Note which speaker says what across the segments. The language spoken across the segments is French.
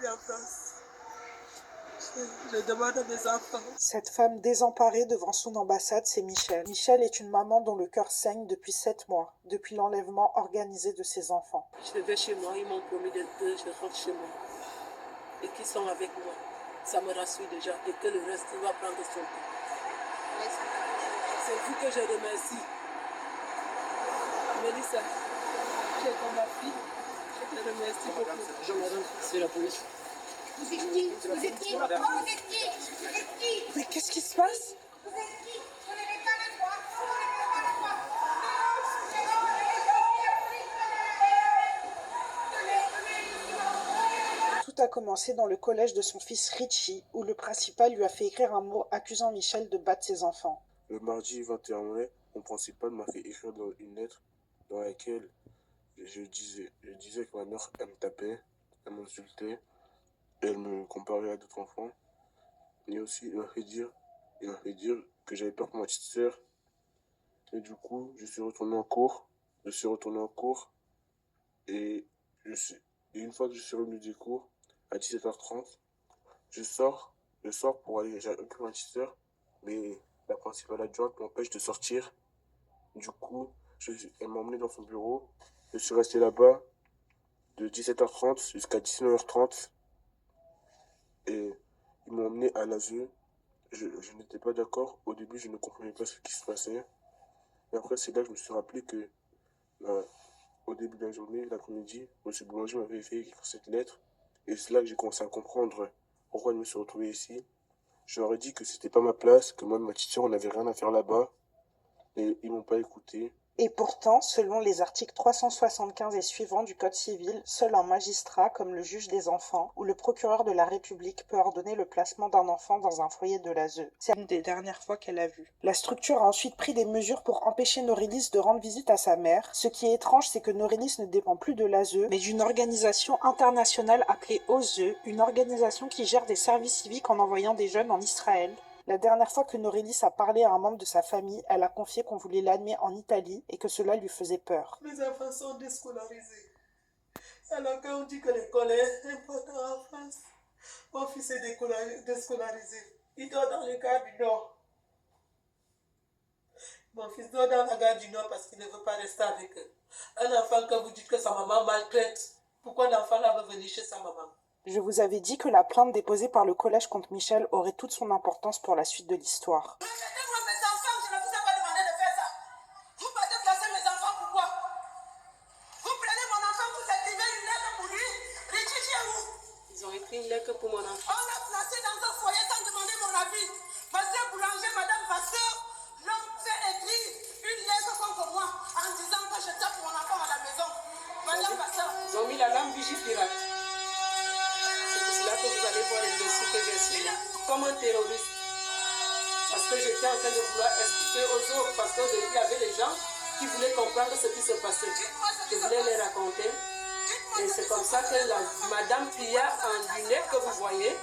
Speaker 1: suis en France. Je demande à mes enfants.
Speaker 2: Cette femme désemparée devant son ambassade, c'est Michel. Michel est une maman dont le cœur saigne depuis 7 mois, depuis l'enlèvement organisé de ses enfants.
Speaker 1: Je vais chez moi, ils m'ont promis que je rentre chez moi. Et qu'ils sont avec moi. Ça me rassure déjà. Et que le reste va prendre son temps. C'est vous que je remercie. Mélissa, tu es comme ma fille. Je te remercie beaucoup. C'est la police.
Speaker 3: Vous êtes qui? Vous êtes qui? Vous êtes qui? Vous êtes qui?
Speaker 2: Mais qu'est-ce qui se passe?
Speaker 3: Vous êtes qui? Vous n'avez pas le droit. Vous n'avez pas le droit.
Speaker 2: Tout a commencé dans le collège de son fils Richie, où le principal lui a fait écrire un mot accusant Michel de battre ses enfants.
Speaker 4: Le mardi 21 mai, mon principal m'a fait écrire une lettre dans laquelle je disais que ma mère, elle me tapait, elle m'insultait, elle me comparait à d'autres enfants. Et aussi, il m'a fait dire que j'avais peur pour ma petite sœur. Et du coup, je suis retourné en cours. Et, et une fois que je suis revenu des cours, à 17h30, je sors pour aller récupérer ma petite sœur. Mais la principale adjointe m'empêche de sortir. Du coup, elle m'a emmené dans son bureau. Je suis resté là-bas de 17h30 jusqu'à 19h30. Et ils m'ont emmené à l'ASE. Je n'étais pas d'accord. Au début, je ne comprenais pas ce qui se passait. Et après, c'est là que je me suis rappelé que, au début de la journée, l'après-midi, M. Boulanger m'avait fait écrire cette lettre. Et c'est là que j'ai commencé à comprendre pourquoi je me suis retrouvé ici. Je leur ai dit que c'était pas ma place, que moi et ma petite sœur, on n'avait rien à faire là-bas. Et ils m'ont pas écouté.
Speaker 2: Et pourtant, selon les articles 375 et suivants du Code civil, seul un magistrat, comme le juge des enfants, ou le procureur de la République peut ordonner le placement d'un enfant dans un foyer de l'ASE. C'est une des dernières fois qu'elle a vu. La structure a ensuite pris des mesures pour empêcher Norélis de rendre visite à sa mère. Ce qui est étrange, c'est que Norélis ne dépend plus de l'ASE, mais d'une organisation internationale appelée OSE, une organisation qui gère des services civiques en envoyant des jeunes en Israël. La dernière fois que Norélis a parlé à un membre de sa famille, elle a confié qu'on voulait l'amener en Italie et que cela lui faisait peur.
Speaker 1: Mes enfants sont déscolarisés. Alors qu'on dit que l'école est importante en France, mon fils est déscolarisé. Il dort dans le gare du Nord. Mon fils dort dans la gare du Nord parce qu'il ne veut pas rester avec eux. Un enfant que vous dites que sa maman maltraite, pourquoi l'enfant là veut venir chez sa maman?
Speaker 2: Je vous avais dit que la plainte déposée par le collège contre Michel aurait toute son importance pour la suite de l'histoire.
Speaker 1: Remettez-moi mes enfants, je ne vous ai pas demandé de faire ça. Vous partez placer mes enfants, pourquoi? Vous prenez mon enfant, vous écrivez une lettre pour lui. Richie, tu es où? Ils ont écrit une lettre pour mon enfant. On l'a placé dans un foyer sans demander mon avis. Monsieur Boulanger, Madame Pasteur, l'homme fait écrire une lettre contre moi en disant que je tape mon enfant à la maison. Madame Pasteur. Ils ont mis la lampe vigie pirate. C'est là que vous allez voir les dossiers que j'ai signés comme un terroriste. Parce que j'étais en train de vouloir expliquer aux autres, parce qu'au début, il y avait des gens qui voulaient comprendre ce qui se passait. Je voulais les raconter. Et c'est comme ça que la Madame Pia en lunettes que vous voyez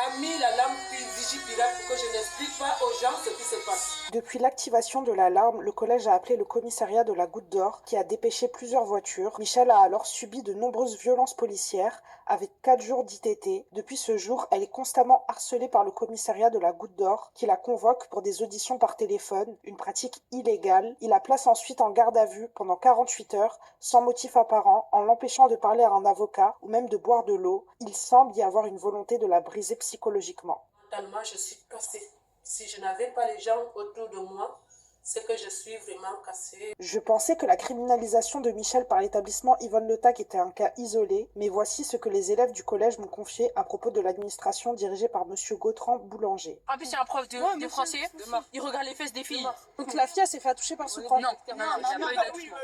Speaker 1: a mis la lampe Vigipirate pour que je n'explique pas aux gens ce qui se passe.
Speaker 2: Depuis l'activation de l'alarme, le collège a appelé le commissariat de la Goutte d'Or qui a dépêché plusieurs voitures. Michel a alors subi de nombreuses violences policières avec 4 jours d'ITT. Depuis ce jour, elle est constamment harcelée par le commissariat de la Goutte d'Or qui la convoque pour des auditions par téléphone, une pratique illégale. Il la place ensuite en garde à vue pendant 48 heures sans motif apparent en l'empêchant de parler à un avocat ou même de boire de l'eau. Il semble y avoir une volonté de la briser psychologiquement.
Speaker 1: Mentalement, je suis cassée. Si je n'avais pas les gens autour de moi, c'est que je suis vraiment cassée.
Speaker 2: Je pensais que la criminalisation de Michel par l'établissement Yvonne Le Tac était un cas isolé, mais voici ce que les élèves du collège m'ont confié à propos de l'administration dirigée par monsieur Gautran Boulanger.
Speaker 5: En plus, c'est un prof de français, il regarde les fesses des filles.
Speaker 2: Donc la fille, elle s'est fait toucher par ce prof.
Speaker 5: Non, il n'y a pas eu d'attouchement.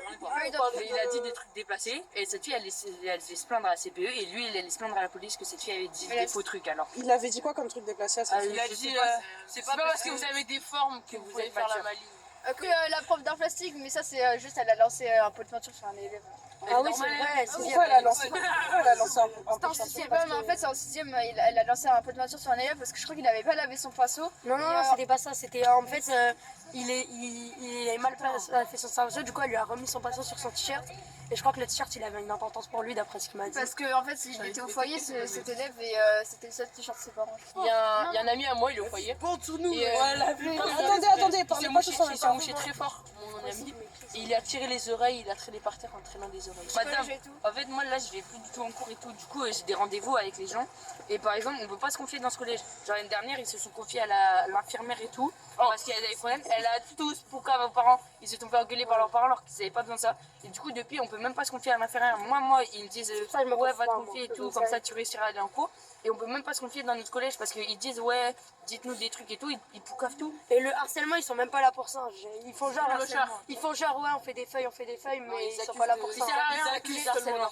Speaker 5: Mais il a dit des trucs déplacés, et cette fille, elle allait se plaindre à la CPE, et lui, il allait se plaindre à la police que cette fille avait dit des faux trucs alors.
Speaker 2: Il avait dit quoi comme truc déplacé à cette fille?
Speaker 5: Il a dit, c'est pas parce que vous avez des formes que vous allez faire la maligne.
Speaker 6: Que la prof d'art plastique, mais ça c'est juste, elle a lancé un pot de peinture sur un élève.
Speaker 2: Ah oui, c'est vrai. Pourquoi elle a lancé un pot
Speaker 6: C'était en 6ème, mais en fait c'est en 6ème, elle a lancé un pot de peinture sur un élève parce que je crois qu'il n'avait pas lavé son pinceau.
Speaker 7: Non, c'était pas ça, c'était en fait, il avait mal fait son pinceau, du coup elle lui a remis son pinceau sur son t-shirt Et je crois que le t-shirt, il avait une importance pour lui, d'après ce qu'il m'a dit.
Speaker 6: Parce que en fait, il était au foyer, cet élève, et c'était le seul t-shirt de ses parents.
Speaker 5: Il y a un ami à moi, il est au foyer. Et,
Speaker 2: Attendez, parlez pas tous en même
Speaker 5: il s'est
Speaker 2: temps.
Speaker 5: mouché très fort, mon ami. Et il a tiré les oreilles, il a traîné par terre en traînant des oreilles. Madame, en fait, moi là, je vais plus du tout en cours et tout. Du coup, j'ai des rendez-vous avec les gens. Et par exemple, on peut pas se confier dans ce collège. Genre l'année dernière, ils se sont confiés à l'infirmière et tout. Parce qu'il y avait des problèmes. Elle a tous pour vos parents. Ils se sont fait engueuler par leurs parents alors qu'ils n'avaient pas besoin de ça. Et du coup, depuis, on peut même pas se confier à l'infirmière. Moi, ils me disent ouais, va te confier et tout. Comme ça, tu réussiras à aller en cours. Et on peut même pas se confier dans notre collège parce qu'ils disent ouais, dites-nous des trucs et tout. Ils poucavent tout.
Speaker 7: Et le harcèlement, ils sont même pas là pour ça. Ils font genre, ouais, on fait des feuilles, mais ils sont pas là pour ça.
Speaker 5: Ils accusent le harcèlement.